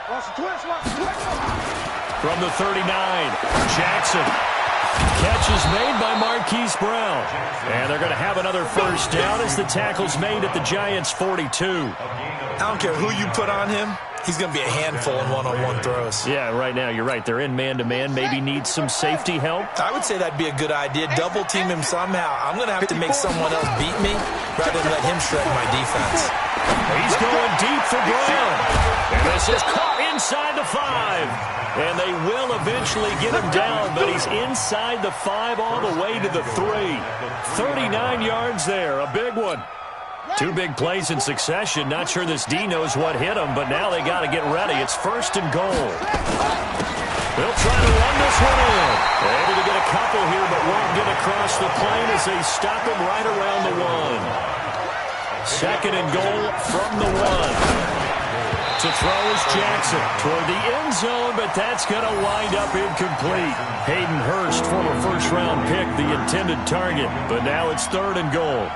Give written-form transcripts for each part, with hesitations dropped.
From the 39, Jackson. Catch is made by Marquise Brown. And they're going to have another first down as the tackle's made at the Giants' 42. I don't care who you put on him. He's going to be a handful in one-on-one throws. Yeah, right now, you're right. They're in man-to-man. Maybe need some safety help. I would say that'd be a good idea. Double-team him somehow. I'm going to have to make someone else beat me rather than let him shred my defense. He's going deep for Brown. And this is caught inside the 5. And they will eventually get him down, but he's inside the 5 all the way to the 3. 39 yards there, a big one. Two big plays in succession. Not sure this D knows what hit him, but now they got to get ready. It's 1st and goal. They'll try to run this one in. They're able to get a couple here, but won't get across the plane as they stop him right around the 1. 2nd and goal from the 1. To throw is Jackson toward the end zone, but that's going to wind up incomplete. Hayden Hurst, former first-round pick, the intended target, but now it's 3rd and goal.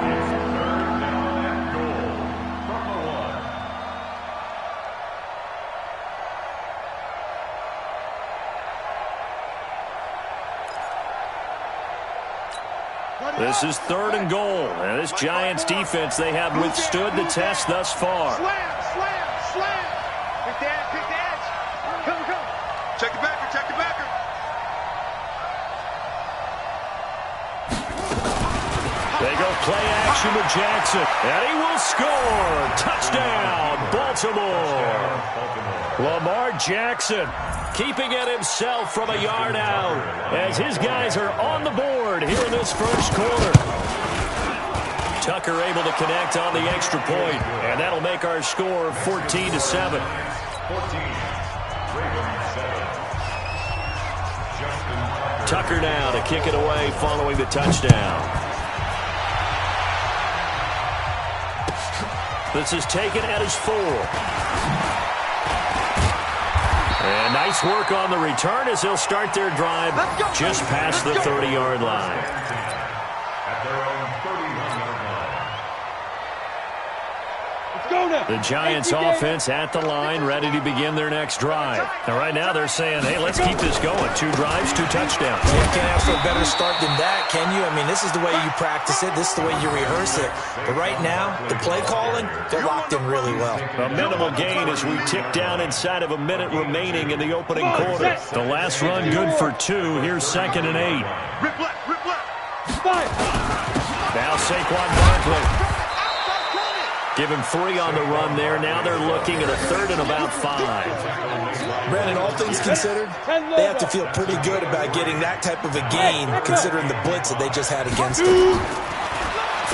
This is 3rd and goal. And this Giants defense, they have withstood the test thus far. Slam. Pick the edge. Come. Check the backer. They go play action with Jackson. And he will score. Touchdown, Baltimore. Lamar Jackson keeping it himself from a yard out as his guys are on the board here in this first quarter. Tucker able to connect on the extra point, and that'll make our score 14-7. Tucker now to kick it away following the touchdown. This is taken at his 4. And nice work on the return as they'll start their drive just past the 30-yard line. The Giants offense at the line, ready to begin their next drive. And right now they're saying, hey, let's keep this going. 2 drives, 2 touchdowns. Yeah, can't ask for a better start than that, can you? I mean, this is the way you practice it. This is the way you rehearse it. But right now, the play calling, they're locked in really well. A minimal gain as we tick down inside of a minute remaining in the opening quarter. The last run good for 2. Here's 2nd and 8. Rip left. Now Saquon Barkley. Give him 3 on the run there. Now they're looking at a 3rd and about 5. Brandon, all things considered, they have to feel pretty good about getting that type of a gain considering the blitz that they just had against them.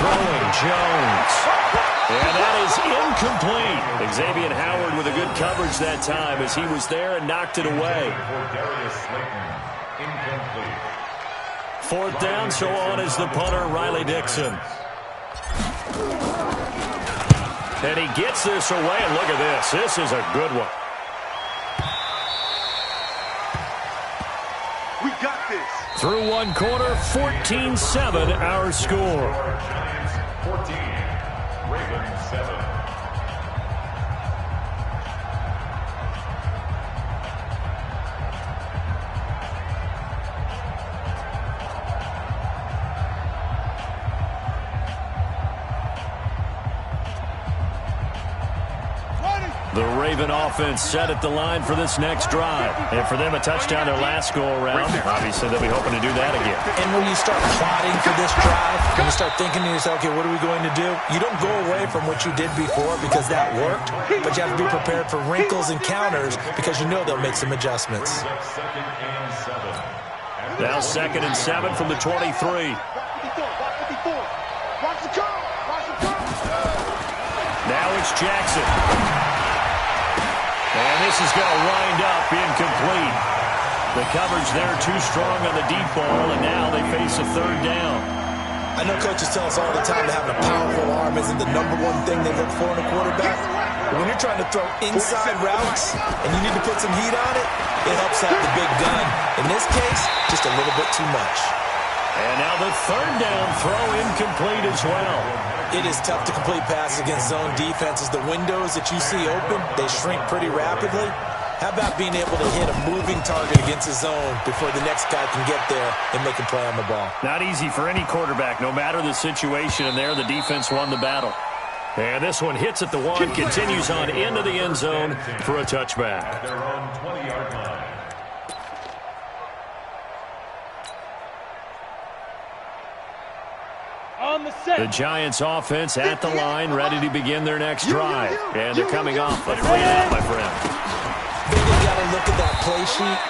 Throwing Jones. And that is incomplete. Xavier Howard with a good coverage that time as he was there and knocked it away. 4th down, so on is the punter, Riley Dixon. And he gets this away, and look at this. This is a good one. We got this. Through one quarter, 14-7 our score. Giants 14, Ravens 7. The Raven offense set at the line for this next drive. And for them, a touchdown their last go-around. Obviously, they'll be hoping to do that again. And when you start plotting for this drive, when you start thinking to yourself, okay, what are we going to do? You don't go away from what you did before because that worked, but you have to be prepared for wrinkles and counters because you know they'll make some adjustments. Now 2nd and 7 from the 23. Now it's Jackson. And this is going to wind up incomplete. The coverage there too strong on the deep ball, and now they face a 3rd down. I know coaches tell us all the time that having a powerful arm isn't the #1 thing they look for in a quarterback. But when you're trying to throw inside routes and you need to put some heat on it, it helps have the big gun. In this case, just a little bit too much. And now the 3rd down throw incomplete as well. It is tough to complete passes against zone defenses. The windows that you see open, they shrink pretty rapidly. How about being able to hit a moving target against his zone before the next guy can get there and make a play on the ball? Not easy for any quarterback, no matter the situation, and there the defense won the battle. And this one hits at the 1, continues on into the end zone for a touchback. Their own 20-yard line. The Giants offense at the line, ready to begin their next drive. And they're coming off a 3-and-out, my friend. They've got to look at that play sheet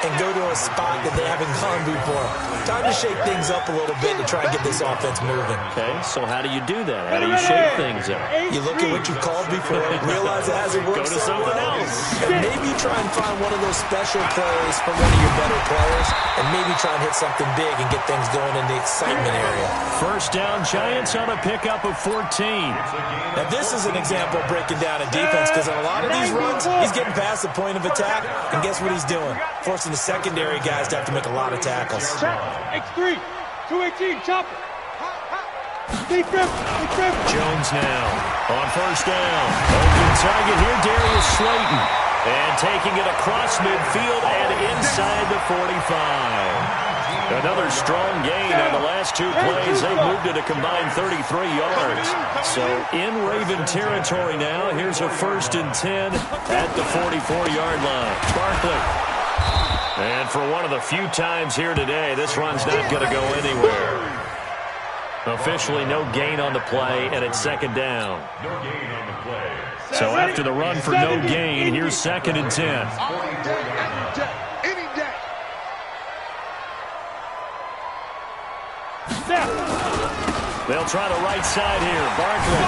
and go to a spot that they haven't gone before. Time to shake things up a little bit to try and get this offense moving. Okay, so how do you do that? How do you shake things up? You look at what you've called before, realize it hasn't worked Go to something else. and maybe try and find one of those special plays from one of your better players, and maybe try and hit something big and get things going in the excitement area. First down, Giants on a pickup of 14. Now, this is an example of breaking down a defense, because on a lot of these runs, he's getting past the point of attack, and guess what he's doing? Forcing the secondary guys to have to make a lot of tackles. X3, 218, chopper. Jones now on first down. Open target here, Darius Slayton. And taking it across midfield and inside the 45. Another strong gain on the last 2 plays. They moved it a combined 33 yards. So in Raven territory now. Here's a 1st and 10 at the 44-yard line. Barkley. And for one of the few times here today, this run's not going to go anywhere. Officially no gain on the play, and it's 2nd down. No gain on the play. So after the run for no gain, here's 2nd and 10. Any day. They'll try the right side here. Barkley.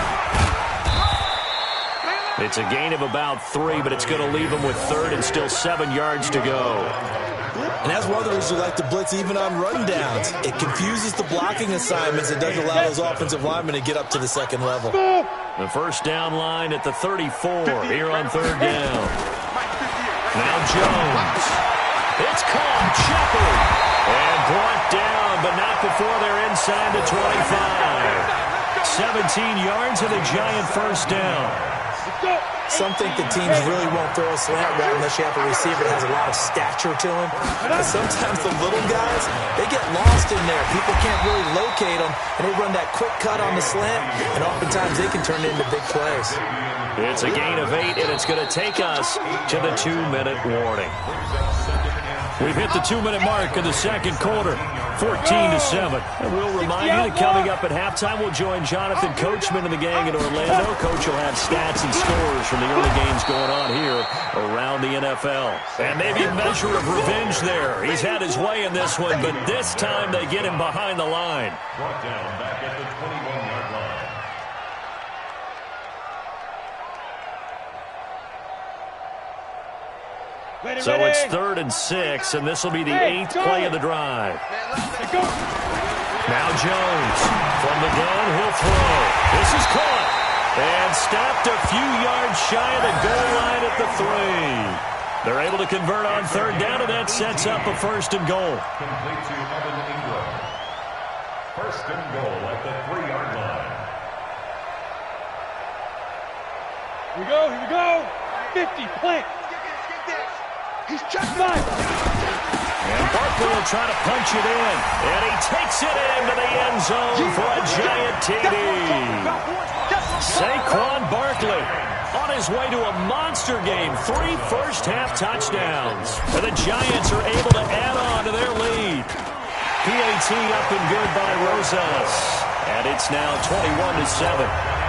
It's a gain of about 3, but it's going to leave them with 3rd and still 7 yards to go. And that's one of the reasons you like to blitz even on rundowns. It confuses the blocking assignments. It doesn't allow those offensive linemen to get up to the 2nd level. The first down line at the 34 here on 3rd down. Now Jones. It's caught. Shepard. And brought down, but not before they're inside the 25. 17 yards and a Giant first down. Some think the teams really won't throw a slant route unless you have a receiver that has a lot of stature to him. But sometimes the little guys, they get lost in there. People can't really locate them, and they run that quick cut on the slant, and oftentimes they can turn it into big plays. It's a gain of 8, and it's going to take us to the 2-minute warning. We've hit the 2-minute mark in the 2nd quarter, 14-7. And we'll remind you that coming up at halftime, we'll join Jonathan Coachman and the gang in Orlando. Coach will have stats and scores from the early games going on here around the NFL. And maybe a measure of revenge there. He's had his way in this one, but this time they get him behind the line. Brought down back at the 21-yard line. So it's 3rd and 6, and this will be the 8th play of the drive. Now Jones from the gun, he'll throw. This is caught and stopped a few yards shy of the goal line at the 3. They're able to convert on 3rd down, and that sets up a 1st and goal. Complete to Evan Ingram. 1st and goal at the 3-yard line. Here we go. 50, plant. He's checked. And Barkley will try to punch it in. And he takes it into the end zone for a Giant TD. Saquon Barkley on his way to a monster game. 3 first-half touchdowns. And the Giants are able to add on to their lead. PAT up and good by Rosas. And it's now 21-7.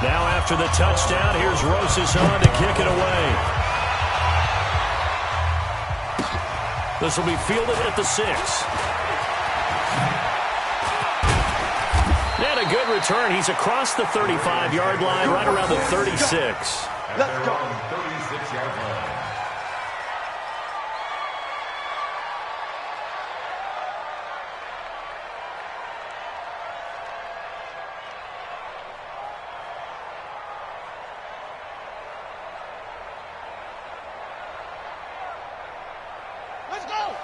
Now after the touchdown, here's Rosas on to kick it away. This will be fielded at the 6. And a good return. He's across the 35-yard line, right around the 36. Let's go. 36-yard line.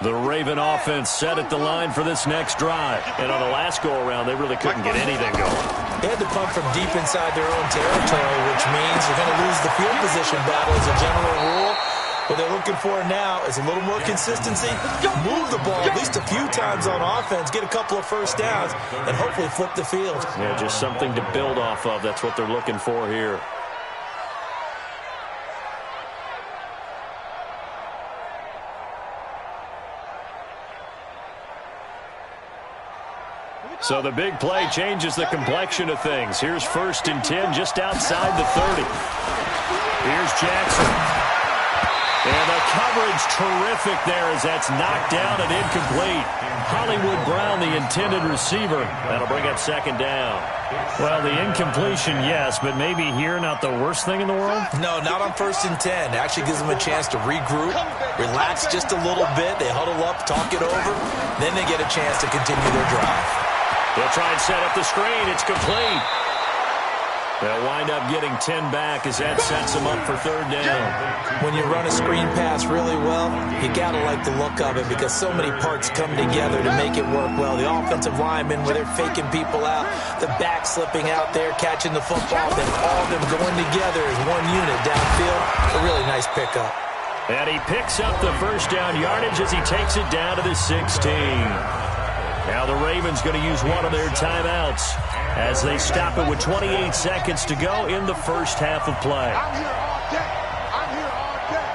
The Raven offense set at the line for this next drive. And on the last go-around, they really couldn't get anything going. They had to punt from deep inside their own territory, which means you're going to lose the field position battle as a general rule. What they're looking for now is a little more consistency, move the ball at least a few times on offense, get a couple of first downs, and hopefully flip the field. Yeah, just something to build off of. That's what they're looking for here. So the big play changes the complexion of things. Here's 1st and 10 just outside the 30. Here's Jackson. And the coverage terrific there as that's knocked down and incomplete. Hollywood Brown, the intended receiver. That'll bring up 2nd down. Well, the incompletion, yes, but maybe here not the worst thing in the world? No, not on 1st and 10. It actually gives them a chance to regroup, relax just a little bit. They huddle up, talk it over. Then they get a chance to continue their drive. They'll try and set up the screen. It's complete. They'll wind up getting 10 back as that sets them up for 3rd down. When you run a screen pass really well, you got to like the look of it because so many parts come together to make it work well. The offensive linemen, where they're faking people out, the back slipping out there, catching the football, then all of them going together as one unit downfield. A really nice pickup. And he picks up the 1st down yardage as he takes it down to the 16. Now the Ravens going to use one of their timeouts as they stop it with 28 seconds to go in the 1st half of play. I'm here all day. I'm here all day.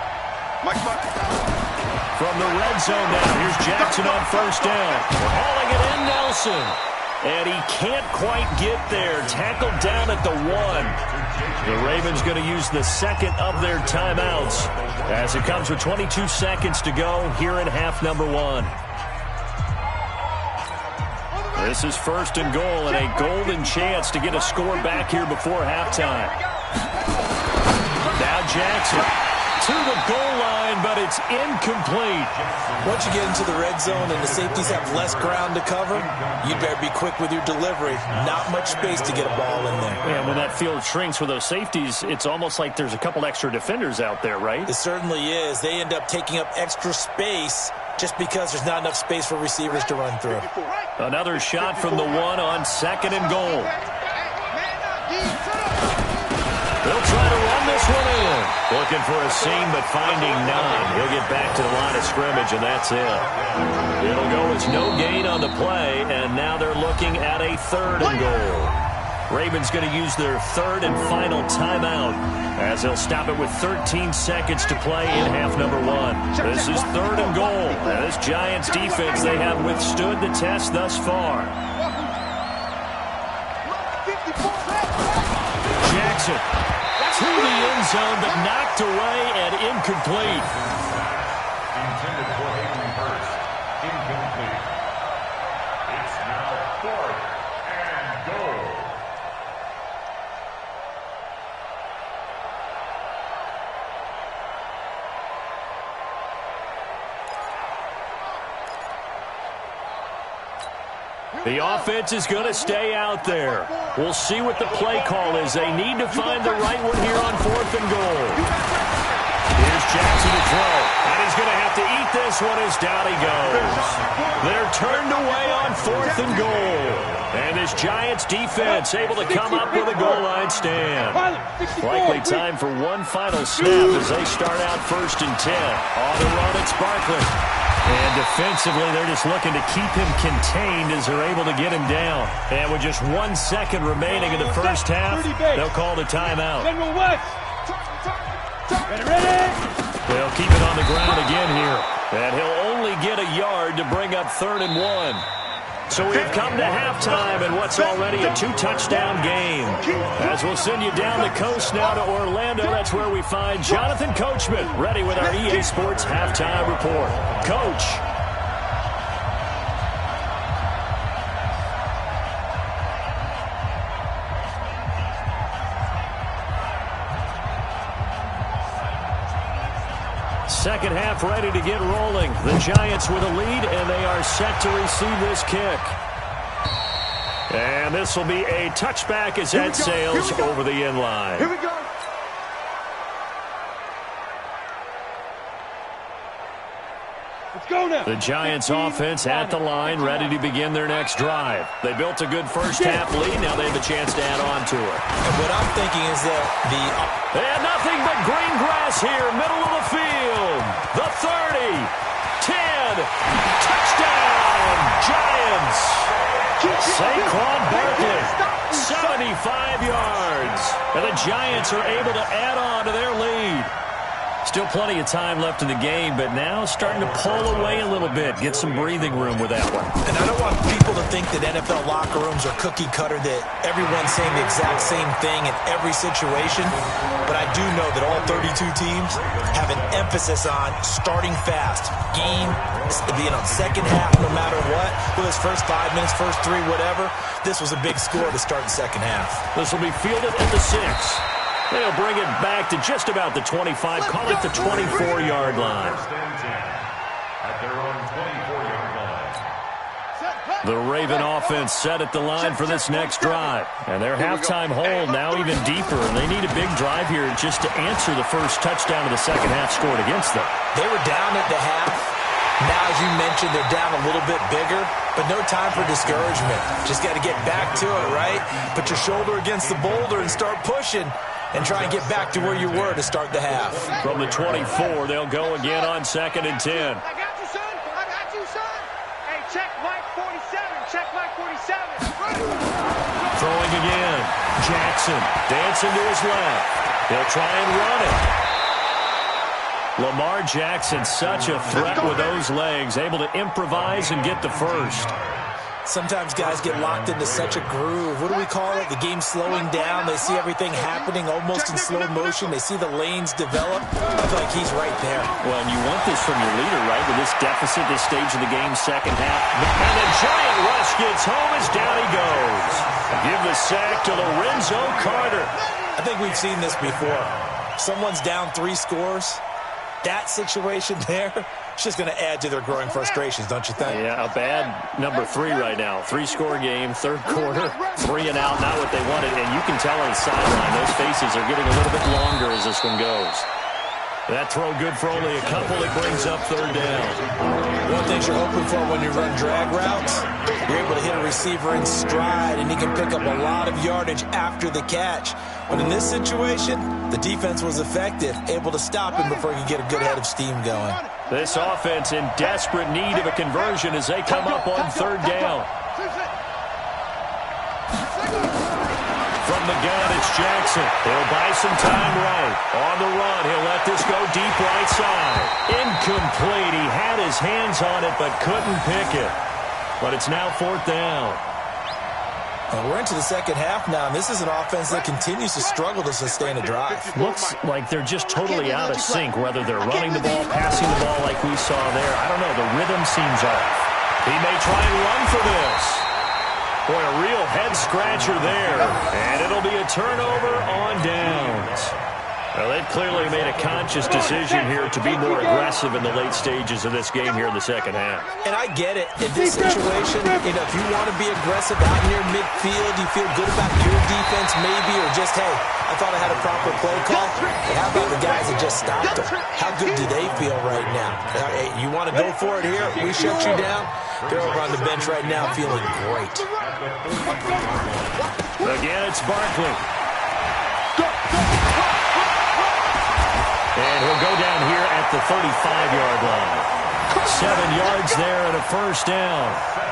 From the red zone now, here's Jackson on 1st down. Hauling it in, Nelson. And he can't quite get there. Tackled down at the 1. The Ravens going to use the 2nd of their timeouts as it comes with 22 seconds to go here in half number 1. This is 1st and goal and a golden chance to get a score back here before halftime. Now Jackson to the goal line, but it's incomplete. Once you get into the red zone and the safeties have less ground to cover, you better be quick with your delivery. Not much space to get a ball in there. Yeah, when that field shrinks for those safeties, it's almost like there's a couple extra defenders out there, right? It certainly is. They end up taking up extra space just because there's not enough space for receivers to run through. Another shot from the 1 on 2nd and goal. They'll try to run this one in. Looking for a seam, but finding none. He'll get back to the line of scrimmage, and that's it. It'll go as no gain on the play, and now they're looking at a 3rd and goal. Ravens going to use their 3rd and final timeout as they'll stop it with 13 seconds to play in half number 1. This is 3rd and goal. And this Giants defense, they have withstood the test thus far. Jackson to the end zone, but knocked away and incomplete. Intended for Hayden Hurst. Incomplete. It's now 4th and goal. The offense is going to stay out there. We'll see what the play call is. They need to find the right one here on 4th and goal. Here's Jackson to throw. And he's going to have to eat this one as down he goes. They're turned away on 4th and goal. And this Giants defense able to come up with a goal line stand. Likely time for one final snap as they start out 1st and 10. On the run, it's Barkley. And defensively, they're just looking to keep him contained as they're able to get him down. And with just 1 second remaining in the 1st half, they'll call the timeout. They'll keep it on the ground again here. And he'll only get a yard to bring up 3rd and 1. So we've come to halftime in what's already a 2-touchdown game. As we'll send you down the coast now to Orlando, that's where we find Jonathan Coachman, ready with our EA Sports Halftime Report. Coach. Second half ready to get rolling. The Giants with a lead, and they are set to receive this kick. And this will be a touchback as that sails over the end line. Here we go. Let's go now. The Giants offense at the line, ready to begin their next drive. They built a good first-half lead. Now they have a chance to add on to it. And what I'm thinking is that And nothing but green grass here, middle of the field. The 30, 10, touchdown, Giants. Saquon Barkley, 75 yards. And the Giants are able to add on to their lead. Still plenty of time left in the game, but now starting to pull away a little bit. Get some breathing room with that one. And I don't want people to think that NFL locker rooms are cookie cutter, that everyone's saying the exact same thing in every situation. But I do know that all 32 teams have an emphasis on starting fast. Game, being on second half no matter what. Whether it's first 5 minutes, first 3, whatever. This was a big score to start the second half. This will be fielded at the 6. They'll bring it back to just about the 25. Call it the 24-yard line. At their own 24-yard line. The Raven offense set at the line for this next drive. And their halftime hole now even deeper. And they need a big drive here just to answer the first touchdown of the second half scored against them. They were down at the half. Now, as you mentioned, they're down a little bit bigger, but no time for discouragement. Just got to get back to it, right? Put your shoulder against the boulder and start pushing. And try and get back to where you were to start the half. From the 24, they'll go again on 2nd and 10. I got you, son. I got you, son. Hey, check Mike 47. Check Mike 47. Throwing again. Jackson dancing to his left. He'll try and run it. Lamar Jackson, such a threat with those legs, able to improvise and get the first. Sometimes guys get locked into such a groove. What do we call it? The game slowing down. They see everything happening almost in slow motion. They see the lanes develop. I feel like he's right there. Well, and you want this from your leader, right? With this deficit, this stage of the game, second half. And the giant rush gets home as down he goes. Give the sack to Lorenzo Carter. I think we've seen this before. Someone's down 3 scores. That situation there, it's just going to add to their growing frustrations, don't you think? Yeah, a bad number 3 right now. 3-score game, third quarter, 3 and out, not what they wanted. And you can tell on the sideline, those faces are getting a little bit longer as this one goes. That throw good for only a couple. It brings up third down. One thing you're hoping for when you run drag routes, you're able to hit a receiver in stride, and he can pick up a lot of yardage after the catch. But in this situation, the defense was effective, able to stop him before he could get a good head of steam going. This offense in desperate need of a conversion as they come up on third down. From the gun, it's Jackson. He'll buy some time right. On the run, he'll let this go deep right side. Incomplete. He had his hands on it but couldn't pick it. But it's now 4th down. And we're into the second half now, and this is an offense that continues to struggle to sustain a drive. Looks like they're just totally out of sync, whether they're running the ball, passing the ball like we saw there. I don't know. The rhythm seems off. He may try and run for this. Boy, a real head-scratcher there. And it'll be a turnover on downs. Well, they've clearly made a conscious decision here to be more aggressive in the late stages of this game here in the second half. And I get it. In this situation, if you want to be aggressive out in your midfield, you feel good about your defense maybe, or just, hey, I thought I had a proper play call. But how about the guys that just stopped them? How good do they feel right now? Hey, you want to go for it here? We shut you down? They're over on the bench right now feeling great. Again, it's Barkley. And he'll go down here at the 35-yard line. 7 yards there and a first down.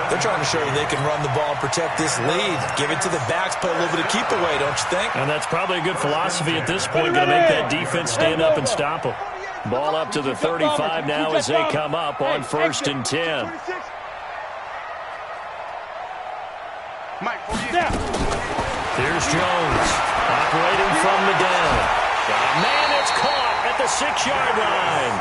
They're trying to show you they can run the ball and protect this lead. Give it to the backs, play a little bit of keep away, don't you think? And that's probably a good philosophy at this point, going to make that defense stand up and stop them. Ball up to the 35 now as they come up on 1st and 10. Here's Jones, operating from the down. Got a man that's caught at the 6-yard line.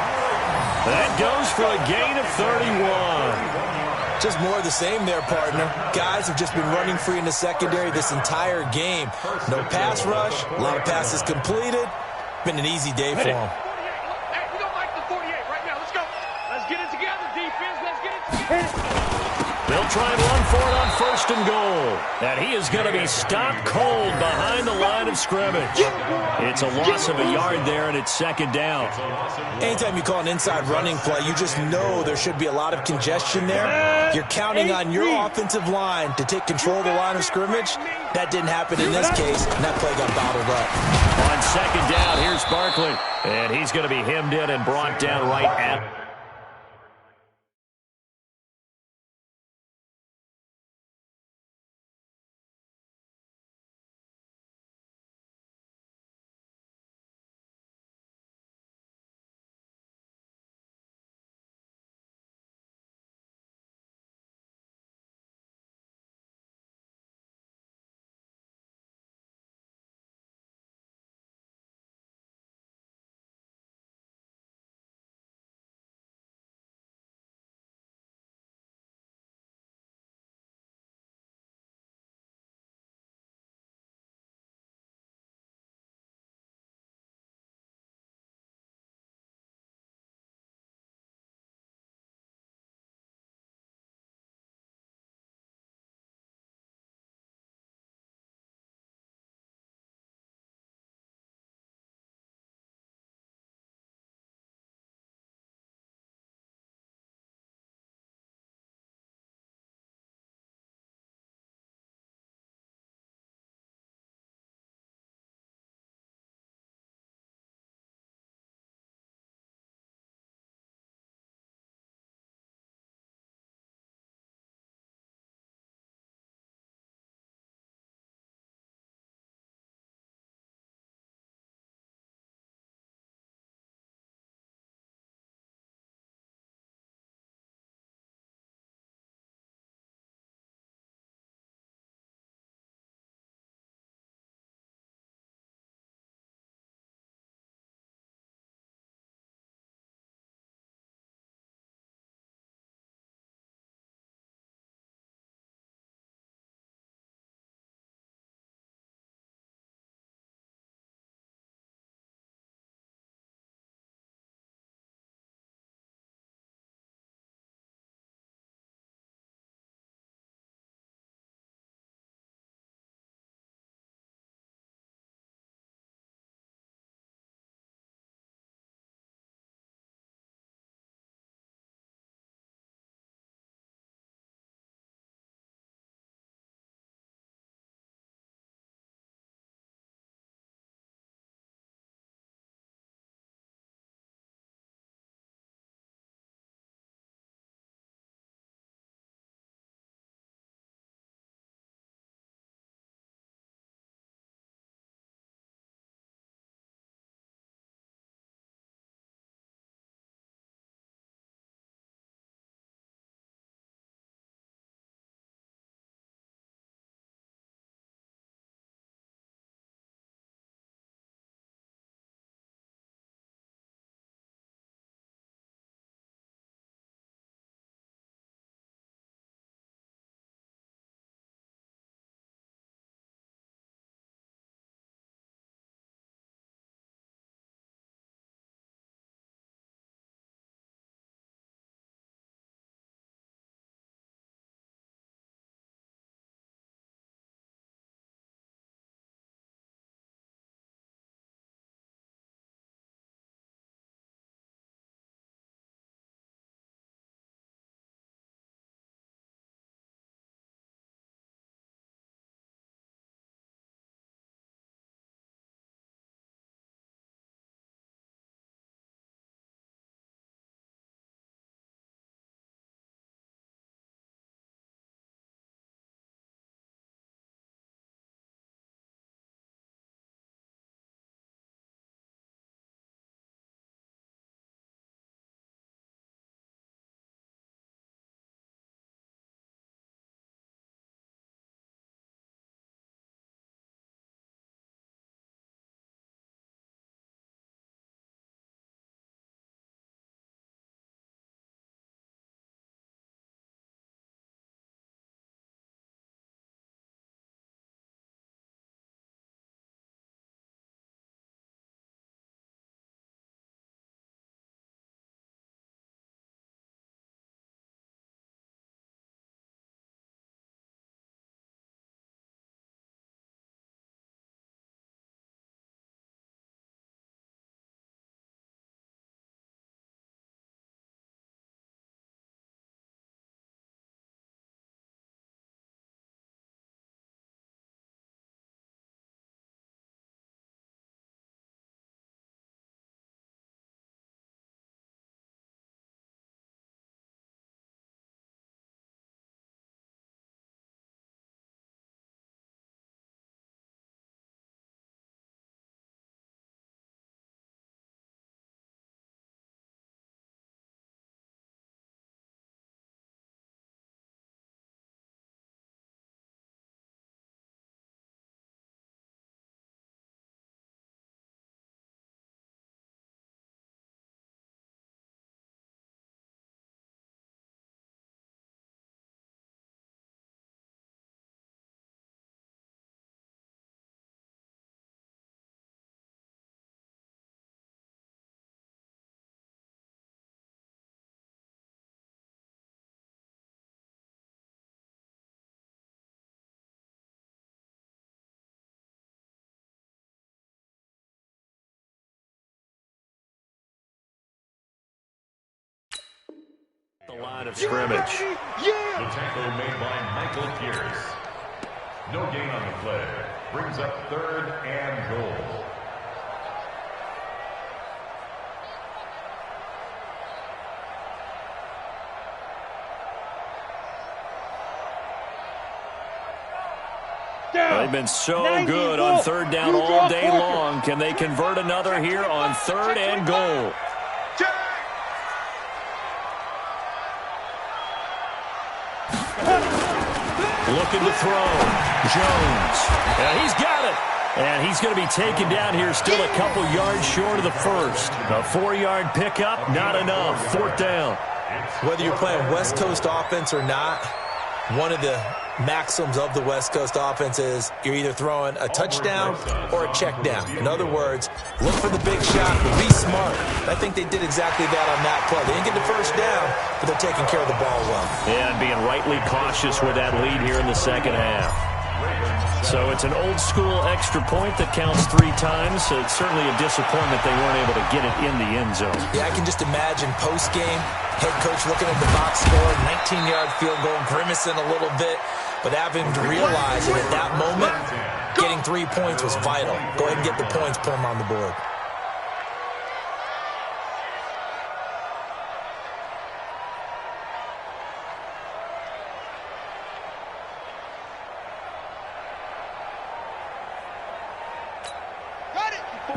That goes for a gain of 31. Just more of the same there, partner. Guys have just been running free in the secondary this entire game. No pass rush, a lot of passes completed. Been an easy day for them. Hey, we don't like the 48 right now. Let's go. Let's get it together, defense. Let's get it together. They'll try and run for it on 1st and goal. And he is going to be stopped cold behind the line of scrimmage. It's a loss of a yard there, and it's 2nd down. Anytime you call an inside running play, you just know there should be a lot of congestion there. You're counting on your offensive line to take control of the line of scrimmage. That didn't happen in this case, and that play got bottled up. On 2nd down, here's Barkley. And he's going to be hemmed in and brought down right at The line of scrimmage. The tackle made by Michael Pierce. No gain on the play. Brings up 3rd and goal. They've been so good on 3rd down all day long. Can they convert another here on 3rd and goal? Looking to throw. Jones. And he's got it. And he's going to be taken down here still a couple yards short of the first. A 4-yard pickup, not enough. 4th down. Whether you're playing West Coast offense or not, one of the maxims of the West Coast offense is you're either throwing a touchdown or a check down. In other words, look for the big shot, but be smart. I think they did exactly that on that play. They didn't get the first down, but they're taking care of the ball well. And being rightly cautious with that lead here in the second half. So it's an old-school extra point that counts 3 times. So it's certainly a disappointment they weren't able to get it in the end zone. Yeah, I can just imagine post-game, head coach looking at the box score, 19-yard field goal, grimacing a little bit, but having to realize that at that moment, getting 3 points was vital. Go ahead and get the points, put them on the board.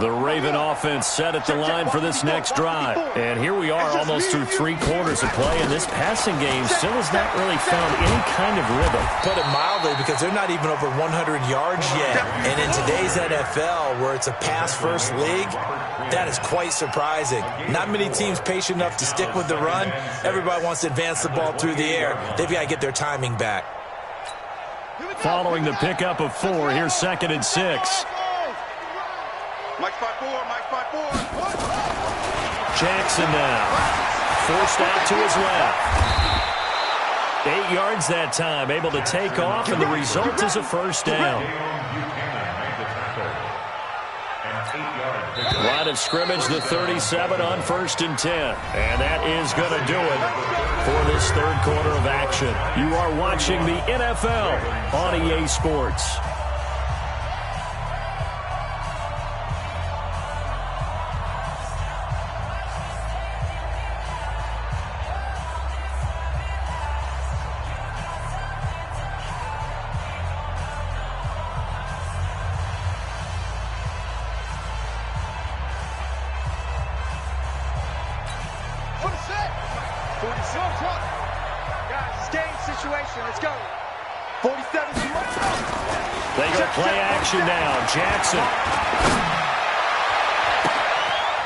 The Raven offense set at the line for this next drive. And here we are almost through 3 quarters of play, and this passing game still has not really found any kind of rhythm. Put it mildly, because they're not even over 100 yards yet. And in today's NFL, where it's a pass-first league, that is quite surprising. Not many teams patient enough to stick with the run. Everybody wants to advance the ball through the air. They've got to get their timing back. Following the pickup of 4, here's 2nd and 6. Mike 5-4, Mike 5-4. Jackson now. Forced out to his left. 8 yards that time, able to take off, and the result is a first down. Line of scrimmage, the 37 on 1st and 10. And that is going to do it for this 3rd quarter of action. You are watching the NFL on EA Sports. They go play action now. Jackson.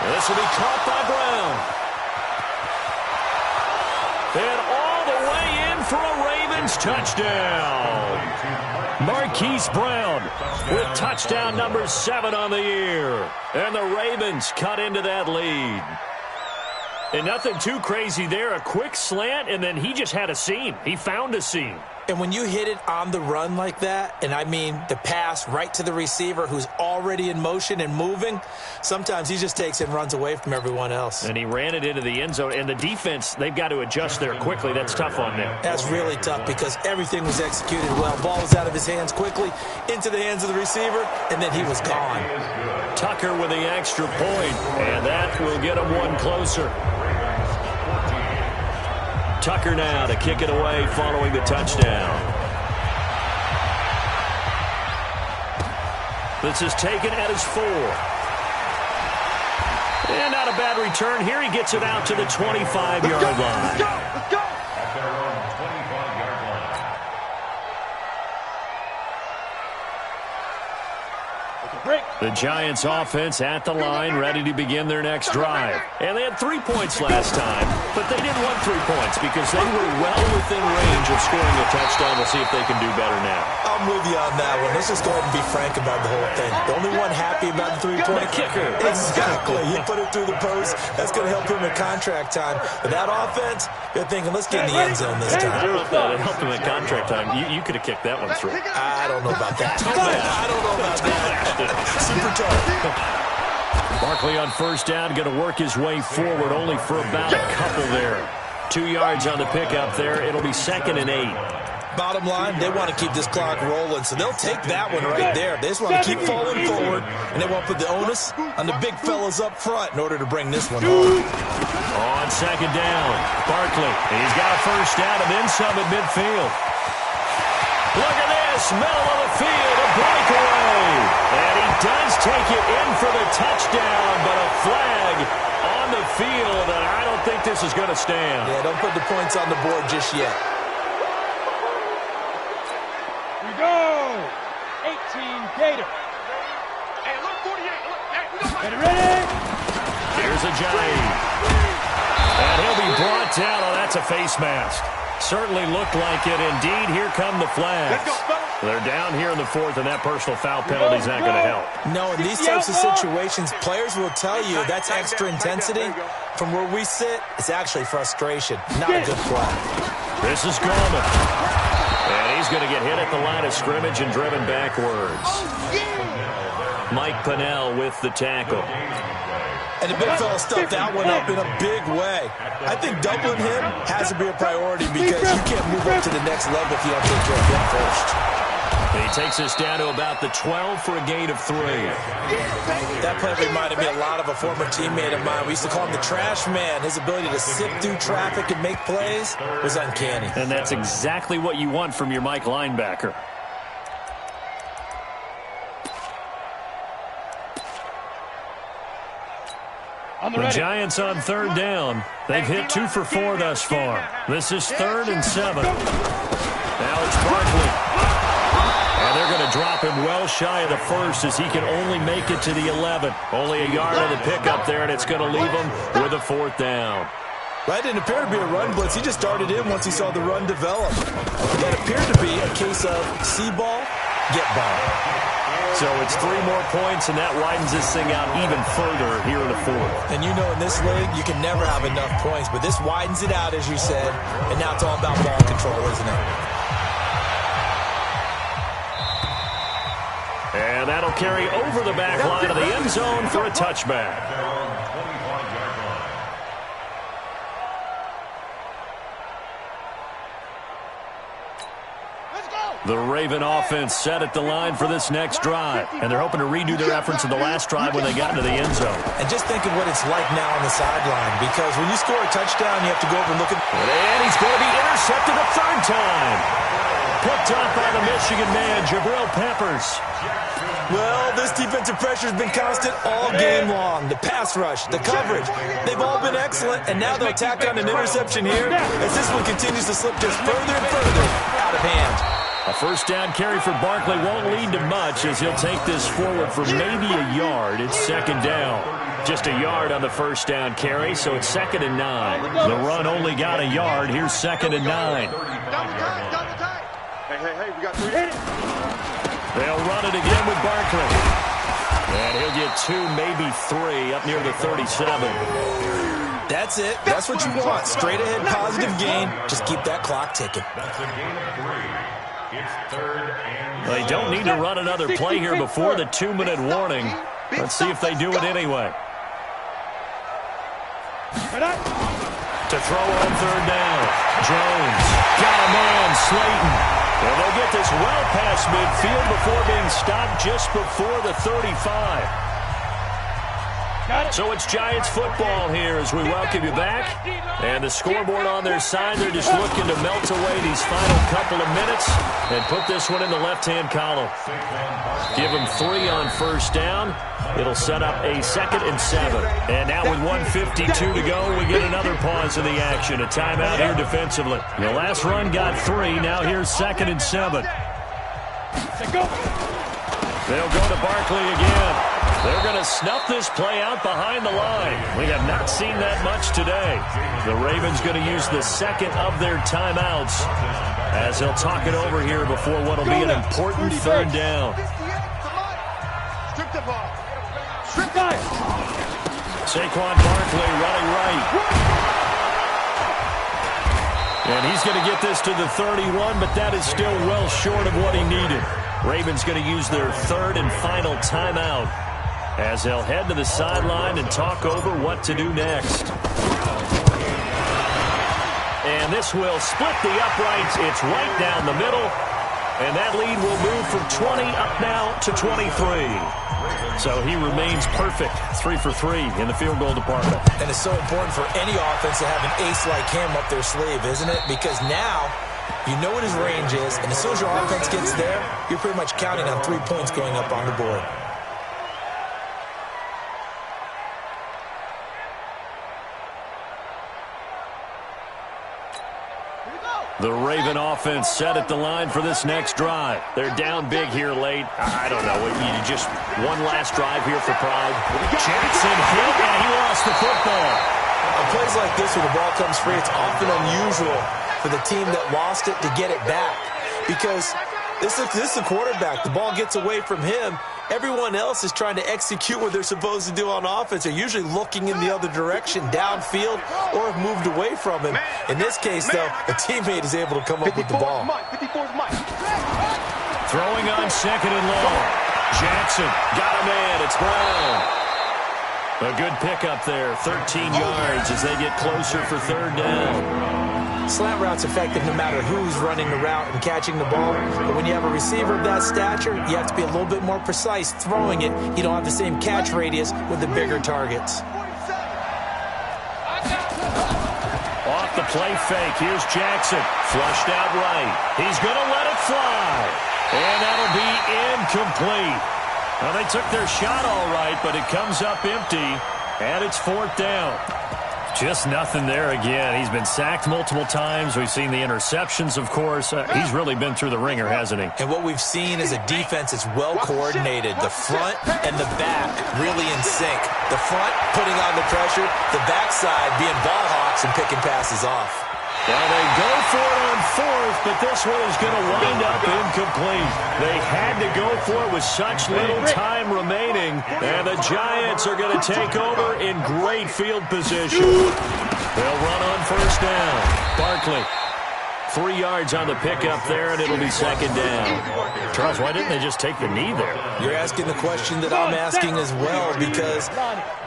This will be caught by Brown. And all the way in for a Ravens touchdown. Marquise Brown with touchdown number 7 on the year. And the Ravens cut into that lead. And nothing too crazy there. A quick slant, and then he just had a seam. He found a seam. And when you hit it on the run like that, and I mean the pass right to the receiver who's already in motion and moving, sometimes he just takes it and runs away from everyone else. And he ran it into the end zone. And the defense, they've got to adjust there quickly. That's tough on them. That's really tough because everything was executed well. Ball was out of his hands quickly, into the hands of the receiver, and then he was gone. Tucker with the extra point, and that will get him one closer. Tucker now to kick it away following the touchdown. This is taken at his 4. And not a bad return. Here he gets it out to the 25-yard line. Let's go! Let's go! At their own 25-yard line. The Giants offense at the line, ready to begin their next drive. And they had 3 points last time, but they didn't want 3 points because they were well within range of scoring a touchdown. We'll see if they can do better now. I'm with you on that one. Let's just go ahead and be frank about the whole thing. The only one happy about the 3-point kicker. Exactly. He put it through the post. That's going to help him at contract time. But that offense, they're thinking, let's get in the end zone this time. I don't know if that helped him at contract time. You could have kicked that one through. I don't know about that. I don't know about that. Super tough. Barkley on first down, going to work his way forward only for about a couple there. 2 yards on the pickup there. It'll be 2nd and 8. Bottom line, they want to keep this clock rolling, so they'll take that one right there. They just want to keep falling forward, and they want to put the onus on the big fellas up front in order to bring this one home. On 2nd down, Barkley. He's got a first down and then some at midfield. Look at this, middle of the field, a breakaway. And he does take it in for the touchdown, but a flag on the field, and I don't think this is going to stand. Yeah, don't put the points on the board just yet. We go! 18 Gator. Hey, look, 48. Look, hey, Ready? Here's a Giant. And he'll be brought down. Oh, that's a face mask. Certainly looked like it. Indeed, here come the flags. They're down here in the 4th, and that personal foul penalty is not going to help. No, in these types of situations, players will tell you that's extra intensity. From where we sit, it's actually frustration, not a good play. This is Gorman. And he's going to get hit at the line of scrimmage and driven backwards. Mike Pennell with the tackle. And the big fella stuffed that one up in a big way. I think doubling him has to be a priority because you can't move up to the next level if you don't take care of him first. He takes us down to about the 12 for a gain of 3. That play reminded me a lot of a former teammate of mine. We used to call him the trash man. His ability to sift through traffic and make plays was uncanny. And that's exactly what you want from your Mike linebacker. The Giants on 3rd down. They've hit 2 for 4 thus far. This is 3rd and 7. Now it's Barkley. And they're going to drop him well shy of the 1st as he can only make it to the 11. Only a yard on the pickup there, and it's going to leave him with a 4th down. That didn't appear to be a run blitz. He just started in once he saw the run develop. That appeared to be a case of see ball, get ball. So it's 3 more points, and that widens this thing out even further here in the 4th. And you know in this league, you can never have enough points, but this widens it out, as you said, and now it's all about ball control, isn't it? And that'll carry over the back line of the end zone for a touchback. The Raven offense set at the line for this next drive. And they're hoping to redo their efforts in the last drive when they got into the end zone. And just think of what it's like now on the sideline, because when you score a touchdown, you have to go over and look at... And he's going to be intercepted a 3rd time. Picked up by the Michigan man, Jabril Peppers. Well, this defensive pressure has been constant all game long. The pass rush, the coverage, they've all been excellent, and now they'll tack on an interception here as this one continues to slip just further and further out of hand. A 1st down carry for Barkley won't lead to much as he'll take this forward for maybe a yard. It's 2nd down. Just a yard on the 1st down carry, so it's 2nd and 9. The run only got a yard. Here's 2nd and 9. double time. Hey, we got 3. Hit it. They'll run it again with Barkley. And he'll get 2, maybe 3, up near the 37. That's it. That's what you want. Straight ahead, positive gain. Just keep that clock ticking. That's a gain of 3. It's 3rd and... They don't need to run another play here before the 2-minute warning. Let's see if they do it anyway. To throw on 3rd down. Jones. Got a man, Slayton. And they'll get this well past midfield before being stopped just before the 35. So it's Giants football here as we welcome you back. And the scoreboard on their side, they're just looking to melt away these final couple of minutes and put this one in the left-hand column. Give them 3 on 1st down. It'll set up a 2nd and 7. And now with 1:52 to go, we get another pause in the action. A timeout here defensively. The last run got 3. Now here's 2nd and 7. They'll go to Barkley again. They're going to snuff this play out behind the line. We have not seen that much today. The Ravens going to use the 2nd of their timeouts as they'll talk it over here before what will be an important 3rd down. Strip the ball. Strip guys. Saquon Barkley running right. And he's going to get this to the 31, but that is still well short of what he needed. Ravens going to use their 3rd and final timeout as they'll head to the sideline and talk over what to do next. And this will split the uprights. It's right down the middle. And that lead will move from 20 up now to 23. So he remains perfect, 3 for 3 in the field goal department. And it's so important for any offense to have an ace like him up their sleeve, isn't it? Because now you know what his range is, and as soon as your offense gets there, you're pretty much counting on 3 points going up on the board. The Raven offense set at the line for this next drive. They're down big here late. I don't know. You just one last drive here for Pride. Jackson hit, and he lost the football. On plays like this where the ball comes free, it's often unusual for the team that lost it to get it back. Because this is the quarterback. The ball gets away from him. Everyone else is trying to execute what they're supposed to do on offense. They're usually looking in the other direction, downfield, or have moved away from him. In this case, though, a teammate is able to come up with the ball. Throwing on 2nd and long. Jackson got a man. It's Brown. A good pickup there, 13 yards as they get closer for 3rd down. Slant route's effective no matter who's running the route and catching the ball. But when you have a receiver of that stature, you have to be a little bit more precise throwing it. You don't have the same catch radius with the bigger targets. Off the play fake, here's Jackson. Flushed out right. He's going to let it fly. And that'll be incomplete. Well, they took their shot all right, but it comes up empty, and it's 4th down. Just nothing there again. He's been sacked multiple times. We've seen the interceptions, of course. He's really been through the ringer, hasn't he? And what we've seen is a defense that's well coordinated. The front and the back really in sync. The front putting on the pressure, the backside being ball hawks and picking passes off. Well, they go for it on 4th, but this one is going to wind up incomplete. They had to go for it with such little time remaining, and the Giants are going to take over in great field position. They'll run on 1st down. Barkley, 3 yards on the pickup there, and it'll be 2nd down. Charles, why didn't they just take the knee there? You're asking the question that I'm asking as well, because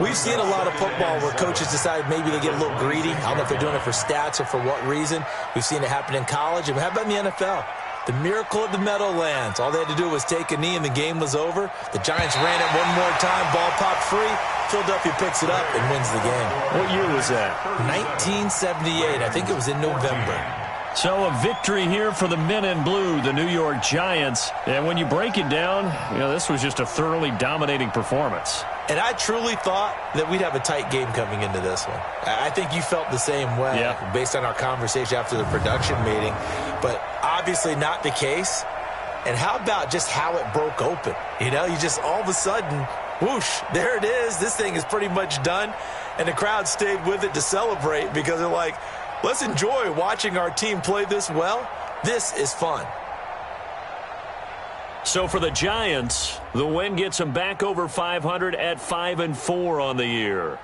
we've seen a lot of football where coaches decide maybe they get a little greedy. I don't know if they're doing it for stats or for what reason. We've seen it happen in college. And how about in the NFL? The miracle of the Meadowlands. All they had to do was take a knee and the game was over. The Giants ran it one more time. Ball popped free. Philadelphia picks it up and wins the game. What year was that? 1978. I think it was in November. So a victory here for the men in blue, the New York Giants. And when you break it down, this was just a thoroughly dominating performance. And I truly thought that we'd have a tight game coming into this one. I think you felt the same way based on our conversation after the production meeting. But obviously not the case. And how about just how it broke open? You just all of a sudden, whoosh, there it is. This thing is pretty much done. And the crowd stayed with it to celebrate because they're like, let's enjoy watching our team play this well. This is fun. So for the Giants, the win gets them back over 500 at 5-4 on the year.